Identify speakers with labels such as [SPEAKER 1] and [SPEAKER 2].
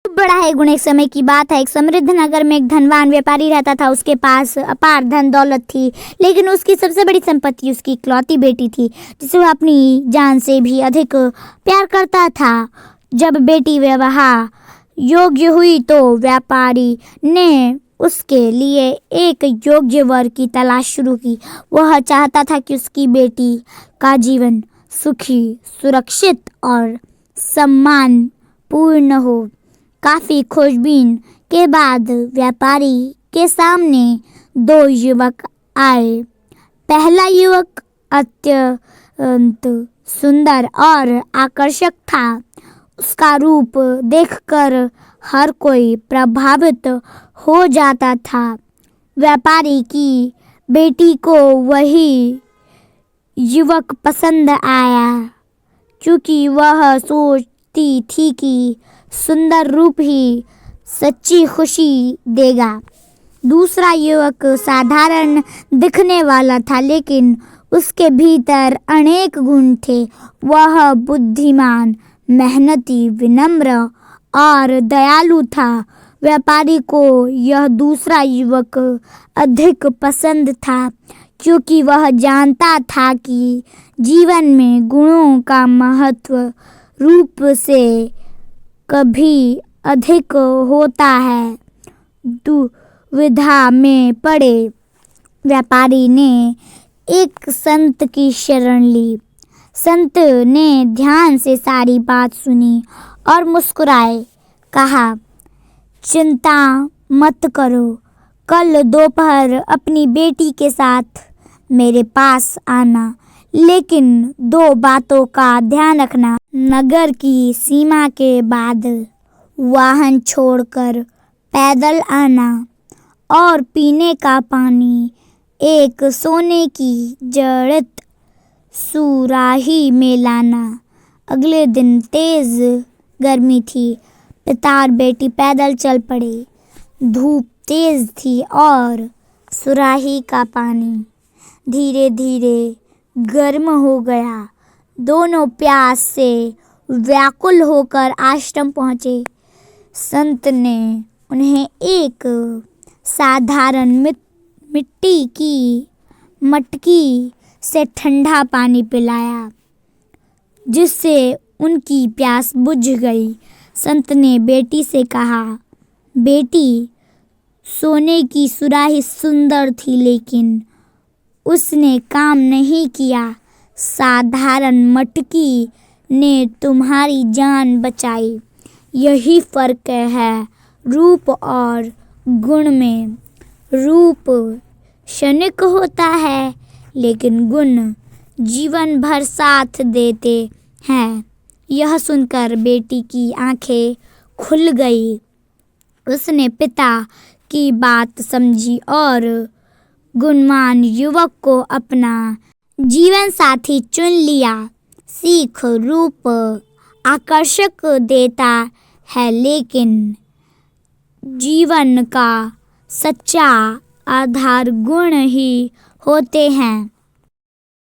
[SPEAKER 1] बड़ा है गुण। एक समय की बात है, एक समृद्ध नगर में एक धनवान व्यापारी रहता था। उसके पास अपार धन दौलत थी, लेकिन उसकी सबसे बड़ी संपत्ति उसकी इकलौती बेटी थी, जिसे वह अपनी जान से भी अधिक प्यार करता था। जब बेटी विवाह योग्य हुई तो व्यापारी ने उसके लिए एक योग्य वर की तलाश शुरू की। वह चाहता था कि उसकी बेटी का जीवन सुखी, सुरक्षित और सम्मानपूर्ण हो। काफी खोजबीन के बाद व्यापारी के सामने दो युवक आए। पहला युवक अत्यंत सुंदर और आकर्षक था। उसका रूप देखकर हर कोई प्रभावित हो जाता था। व्यापारी की बेटी को वही युवक पसंद आया, क्योंकि वह सोचती थी कि सुंदर रूप ही सच्ची खुशी देगा। दूसरा युवक साधारण दिखने वाला था, लेकिन उसके भीतर अनेक गुण थे। वह बुद्धिमान, मेहनती, विनम्र और दयालु था। व्यापारी को यह दूसरा युवक अधिक पसंद था, क्योंकि वह जानता था कि जीवन में गुणों का महत्व रूप से कभी अधिक होता है। दुविधा में पड़े व्यापारी ने एक संत की शरण ली। संत ने ध्यान से सारी बात सुनी और मुस्कुराए। कहा, चिंता मत करो, कल दोपहर अपनी बेटी के साथ मेरे पास आना, लेकिन दो बातों का ध्यान रखना। नगर की सीमा के बाद वाहन छोड़कर पैदल आना और पीने का पानी एक सोने की जड़ित सुराही में लाना। अगले दिन तेज गर्मी थी। पिता और बेटी पैदल चल पड़े। धूप तेज थी और सुराही का पानी धीरे धीरे गर्म हो गया। दोनों प्यास से व्याकुल होकर आश्रम पहुंचे। संत ने उन्हें एक साधारण मिट्टी की मटकी से ठंडा पानी पिलाया, जिससे उनकी प्यास बुझ गई। संत ने बेटी से कहा, बेटी, सोने की सुराही सुंदर थी, लेकिन उसने काम नहीं किया। साधारण मटकी ने तुम्हारी जान बचाई। यही फर्क है रूप और गुण में। रूप क्षणिक होता है, लेकिन गुण जीवन भर साथ देते हैं। यह सुनकर बेटी की आंखें खुल गई। उसने पिता की बात समझी और गुणवान युवक को अपना जीवन साथी चुन लिया। सीख, रूप आकर्षक देता है, लेकिन जीवन का सच्चा आधार गुण ही होते हैं।